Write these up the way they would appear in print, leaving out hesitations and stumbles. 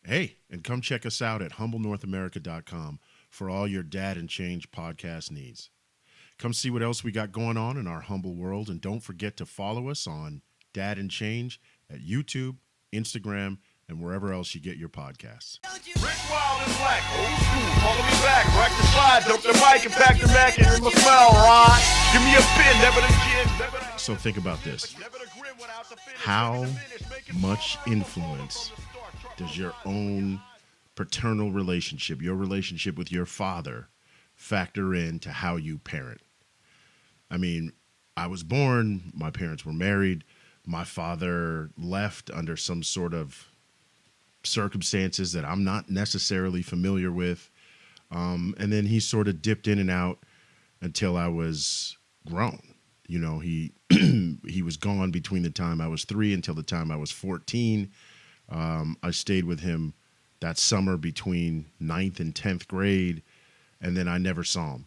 Hey, and come check us out at humblenorthamerica.com for all your Dad and Change podcast needs. Come see what else we got going on in our humble world, and don't forget to follow us on Dad and Change at YouTube, Instagram, and wherever else you get your podcasts. Rick Wild and Black, old school, calling me back. Rack the slide, dump the mic, and pack the Mac, and my smile, right? Give me a pin, never the gin, never the... So think about this. How much influence does your own paternal relationship, your relationship with your father, factor into how you parent? I mean, I was born, my parents were married, my father left under some sort of circumstances that I'm not necessarily familiar with. And then he sort of dipped in and out until I was grown. You know, he he was gone between the time I was 3 until the time I was 14. I stayed with him that summer between 9th and 10th grade, and then I never saw him.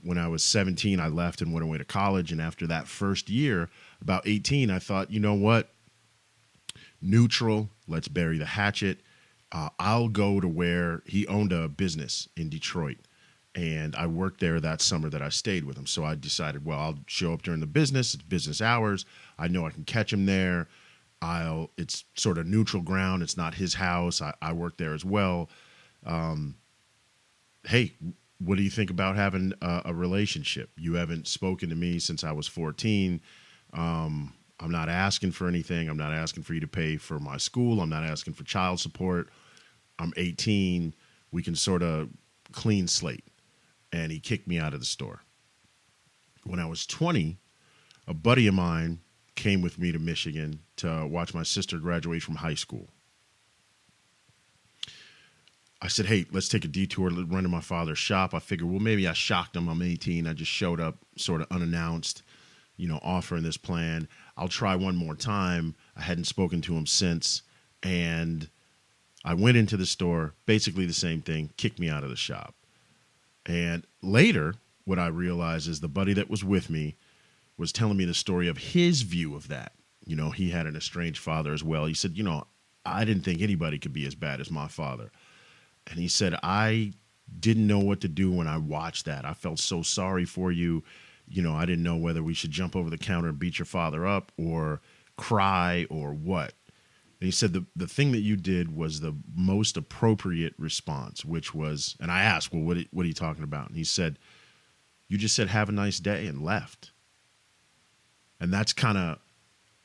When I was 17, I left and went away to college. And after that first year, about 18, I thought, you know what? Neutral, let's bury the hatchet. I'll go to where he owned a business in Detroit. And I worked there that summer that I stayed with him. So I decided, well, I'll show up during the business. It's business hours. I know I can catch him there. It's sort of neutral ground. It's not his house. I work there as well. Hey, what do you think about having a relationship? You haven't spoken to me since I was 14. I'm not asking for anything. I'm not asking for you to pay for my school. I'm not asking for child support. I'm 18. We can sort of clean slate. And he kicked me out of the store. When I was 20, a buddy of mine came with me to Michigan to watch my sister graduate from high school. I said, hey, let's take a detour, run to my father's shop. I figured, well, maybe I shocked him. I'm 18. I just showed up sort of unannounced, offering this plan. I'll try one more time. I hadn't spoken to him since. And I went into the store, basically the same thing, kicked me out of the shop. And later, what I realized is the buddy that was with me was telling me the story of his view of that. He had an estranged father as well. He said, I didn't think anybody could be as bad as my father. And he said, I didn't know what to do when I watched that. I felt so sorry for you. I didn't know whether we should jump over the counter and beat your father up or cry or what. And he said, the thing that you did was the most appropriate response, which was, and I asked, well, what are you talking about? And he said, you just said, have a nice day, and left. And that's kind of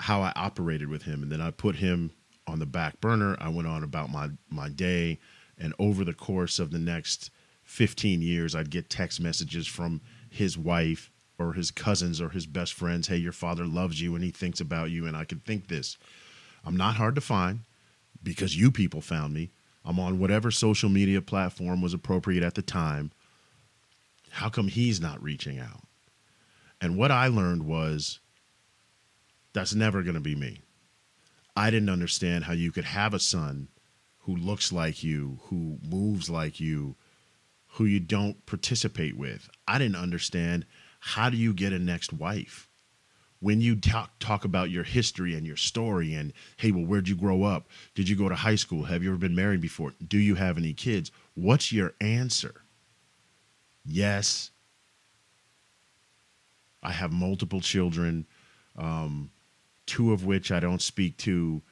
how I operated with him. And then I put him on the back burner. I went on about my day. And over the course of the next 15 years, I'd get text messages from his wife or his cousins or his best friends. Hey, your father loves you and he thinks about you. And I could think this. I'm not hard to find because you people found me. I'm on whatever social media platform was appropriate at the time. How come he's not reaching out? And what I learned was that's never going to be me. I didn't understand how you could have a son who looks like you, who moves like you, who you don't participate with. I didn't understand, how do you get a next wife? When you talk about your history and your story and, hey, well, where'd you grow up? Did you go to high school? Have you ever been married before? Do you have any kids? What's your answer? Yes, I have multiple children, 2 of which I don't speak to.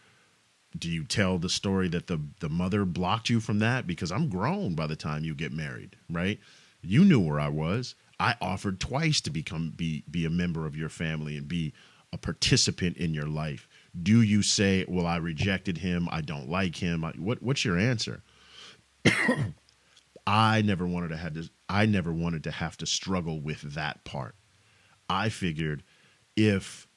Do you tell the story that the mother blocked you from that? Because I'm grown by the time you get married, right? You knew where I was. I offered twice to be a member of your family and be a participant in your life. Do you say, well, I rejected him, I don't like him? What's your answer? I never wanted to have to struggle with that part. I figured if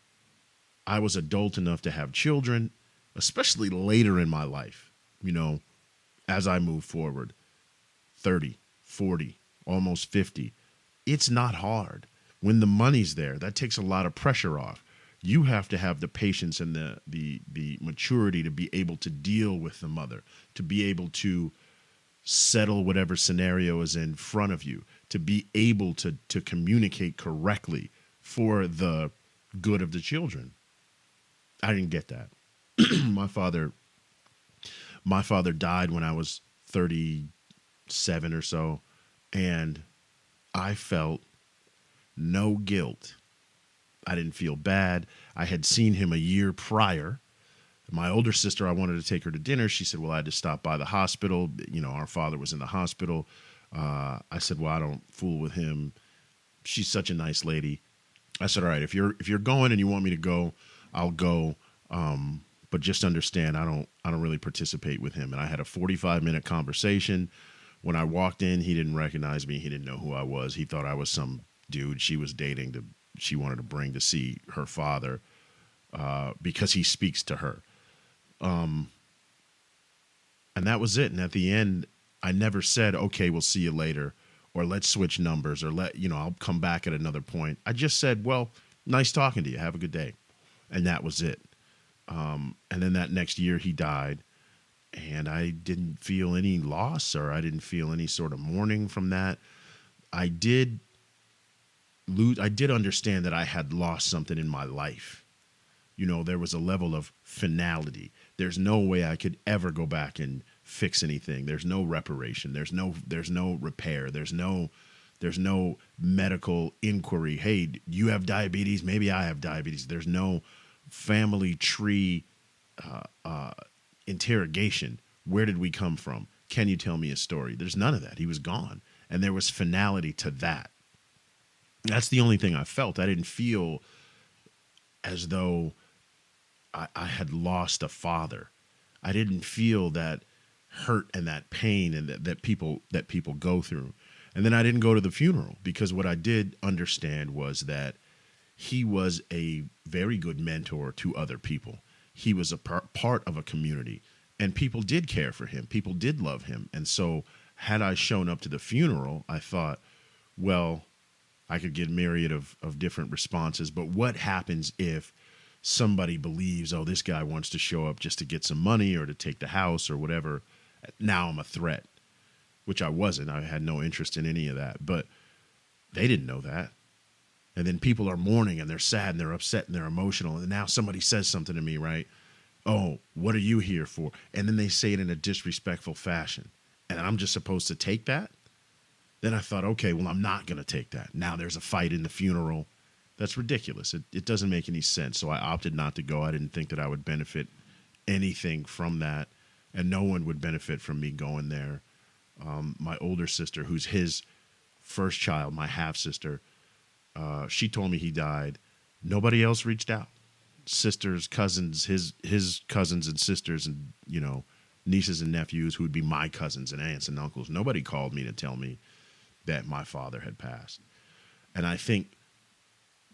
I was adult enough to have children, especially later in my life, as I move forward, 30, 40, almost 50, it's not hard. When the money's there, that takes a lot of pressure off. You have to have the patience and the maturity to be able to deal with the mother, to be able to settle whatever scenario is in front of you, to be able to communicate correctly for the good of the children. I didn't get that. My father My father died when I was 37 or so, and I felt no guilt. I didn't feel bad. I had seen him a year prior. My older sister, I wanted to take her to dinner. She said, well, I had to stop by the hospital. You know, our father was in the hospital. I said, well, I don't fool with him. She's such a nice lady. I said, all right, if you're going and you want me to go, I'll go. But just understand, I don't really participate with him. And I had a 45-minute conversation. When I walked in, he didn't recognize me. He didn't know who I was. He thought I was some dude she was dating she wanted to bring to see her father, because he speaks to her. And that was it. And at the end, I never said, okay, we'll see you later, or let's switch numbers, or I'll come back at another point. I just said, well, nice talking to you. Have a good day. And that was it. And then that next year he died, and I didn't feel any loss, or I didn't feel any sort of mourning from that. I did understand that I had lost something in my life. You know, there was a level of finality. There's no way I could ever go back and fix anything. There's no reparation. There's no repair. There's no medical inquiry. Hey, you have diabetes? Maybe I have diabetes. There's no family tree interrogation. Where did we come from? Can you tell me a story? There's none of that. He was gone. And there was finality to that. That's the only thing I felt. I didn't feel as though I had lost a father. I didn't feel that hurt and that pain and that people go through. And then I didn't go to the funeral, because what I did understand was that he was a very good mentor to other people. He was a part of a community, and people did care for him. People did love him. And so had I shown up to the funeral, I thought, well, I could get myriad of different responses. But what happens if somebody believes, oh, this guy wants to show up just to get some money or to take the house or whatever? Now I'm a threat, which I wasn't. I had no interest in any of that. But they didn't know that. And then people are mourning and they're sad and they're upset and they're emotional. And now somebody says something to me, right? Oh, what are you here for? And then they say it in a disrespectful fashion. And I'm just supposed to take that? Then I thought, okay, well, I'm not going to take that. Now there's a fight in the funeral. That's ridiculous. It doesn't make any sense. So I opted not to go. I didn't think that I would benefit anything from that. And no one would benefit from me going there. My older sister, who's his first child, my half-sister, she told me he died. Nobody else reached out. Sisters, cousins, his cousins and sisters, and, nieces and nephews who would be my cousins and aunts and uncles. Nobody called me to tell me that my father had passed. And I think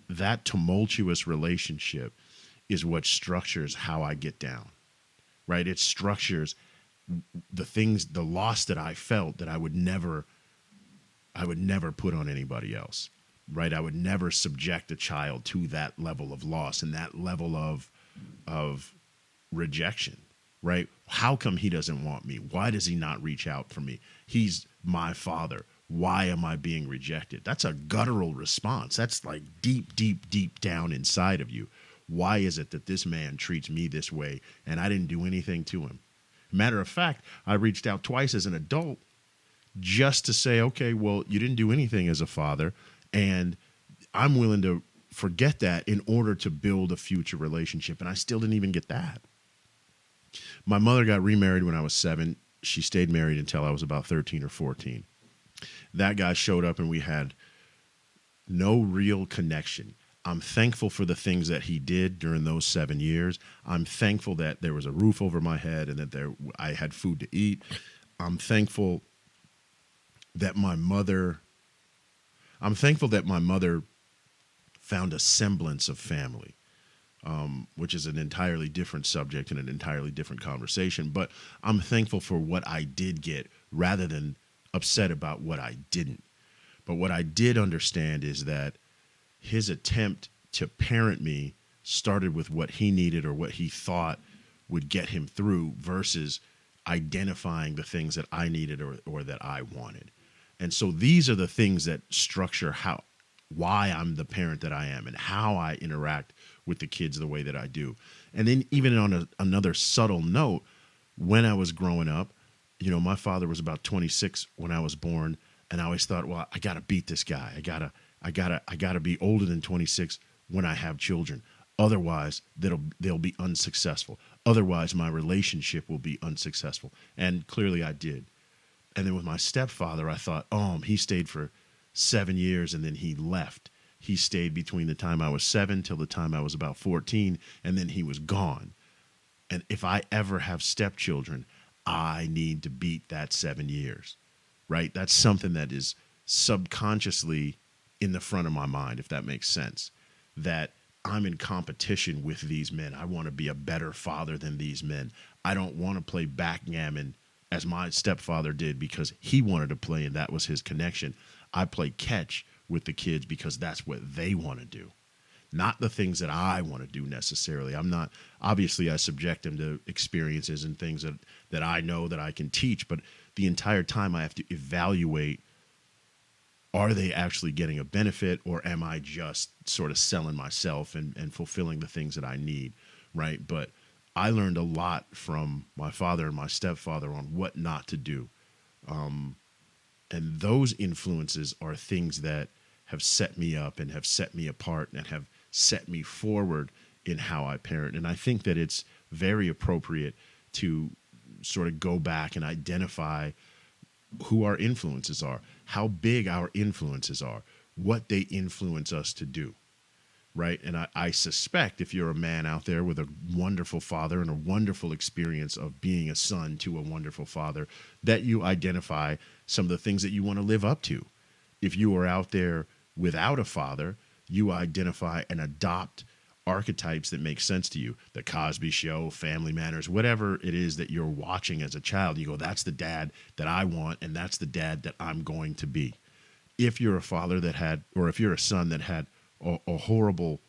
that tumultuous relationship is what structures how I get down, right? It structures the loss that I felt that I would never put on anybody else, right? I would never subject a child to that level of loss and that level of rejection, right? How come he doesn't want me? Why does he not reach out for me? He's my father. Why am I being rejected? That's a guttural response. That's like deep, deep, deep down inside of you. Why is it that this man treats me this way and I didn't do anything to him? Matter of fact, I reached out twice as an adult just to say, okay, well, you didn't do anything as a father, and I'm willing to forget that in order to build a future relationship. And I still didn't even get that. My mother got remarried when I was 7. She stayed married until I was about 13 or 14. That guy showed up and we had no real connection. I'm thankful for the things that he did during those 7 years. I'm thankful that there was a roof over my head and that I had food to eat. I'm thankful that my mother found a semblance of family, which is an entirely different subject and an entirely different conversation. But I'm thankful for what I did get rather than upset about what I didn't. But what I did understand is that his attempt to parent me started with what he needed or what he thought would get him through versus identifying the things that I needed or that I wanted. And so these are the things that structure why I'm the parent that I am and how I interact with the kids the way that I do. And then even on another subtle note, when I was growing up, my father was about 26 when I was born, and I always thought, well, I got to beat this guy. I gotta be older than 26 when I have children. Otherwise, they'll be unsuccessful. Otherwise, my relationship will be unsuccessful. And clearly I did. And then with my stepfather, I thought, he stayed for 7 years and then he left. He stayed between the time I was 7 till the time I was about 14, and then he was gone. And if I ever have stepchildren, I need to beat that 7 years, right? That's something that is subconsciously in the front of my mind, if that makes sense, that I'm in competition with these men. I want to be a better father than these men. I don't want to play backgammon as my stepfather did because he wanted to play and that was his connection. I play catch with the kids because that's what they want to do, not the things that I want to do necessarily. Obviously I subject them to experiences and things that I know that I can teach, but the entire time I have to evaluate, are they actually getting a benefit, or am I just sort of selling myself and fulfilling the things that I need, right? But I learned a lot from my father and my stepfather on what not to do. And those influences are things that have set me up and have set me apart and have set me forward in how I parent. And I think that it's very appropriate to sort of go back and identify who our influences are, how big our influences are, what they influence us to do, right? And I suspect if you're a man out there with a wonderful father and a wonderful experience of being a son to a wonderful father, that you identify some of the things that you want to live up to. If you are out there without a father, you identify and adopt archetypes that make sense to you. The Cosby Show, Family Matters, whatever it is that you're watching as a child, you go, that's the dad that I want, and that's the dad that I'm going to be. If you're a father that had, or if you're a son that had a horrible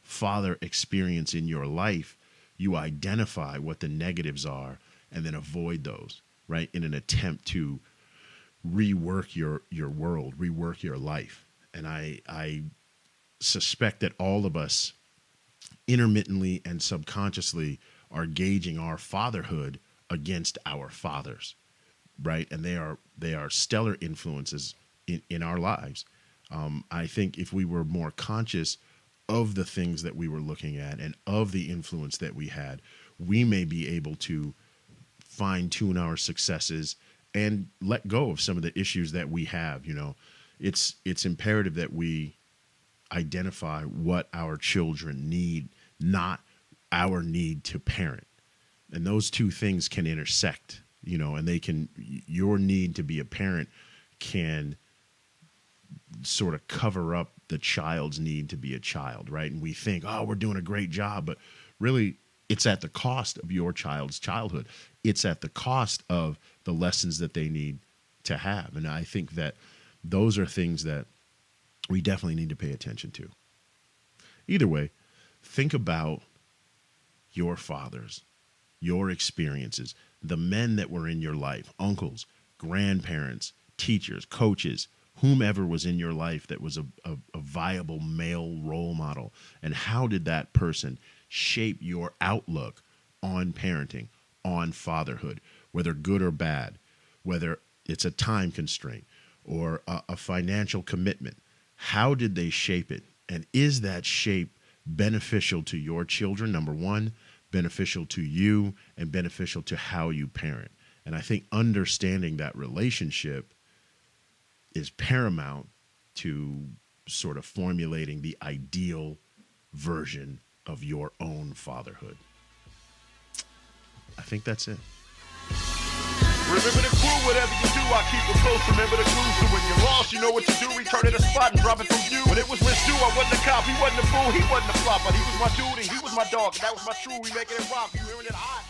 father experience in your life, you identify what the negatives are and then avoid those, right? In an attempt to rework your world, rework your life. And I suspect that all of us intermittently and subconsciously are gauging our fatherhood against our fathers, right? And they are stellar influences in our lives. I think if we were more conscious of the things that we were looking at and of the influence that we had, we may be able to fine-tune our successes and let go of some of the issues that we have. It's imperative that we identify what our children need, not our need to parent. And those two things can intersect, and your need to be a parent can sort of cover up the child's need to be a child, right? And we think, we're doing a great job, but really it's at the cost of your child's childhood. It's at the cost of the lessons that they need to have. And I think that those are things that we definitely need to pay attention to. Either way, think about your fathers, your experiences, the men that were in your life, uncles, grandparents, teachers, coaches, whomever was in your life that was a viable male role model. And how did that person shape your outlook on parenting, on fatherhood, whether good or bad, whether it's a time constraint or a financial commitment? How did they shape it? And is that shape beneficial to your children, number one, beneficial to you, and beneficial to how you parent? And I think understanding that relationship is paramount to sort of formulating the ideal version of your own fatherhood. I think that's it. Remember the crew, whatever you do, I keep it close. Remember the clues, so when you're lost, you know what to do. Return to the spot and drop it from view. When it was with Stu, I wasn't a cop, he wasn't a fool, he wasn't a flop, but he was my dude and he was my dog, and that was my true. We making it rock, you hearing it hot?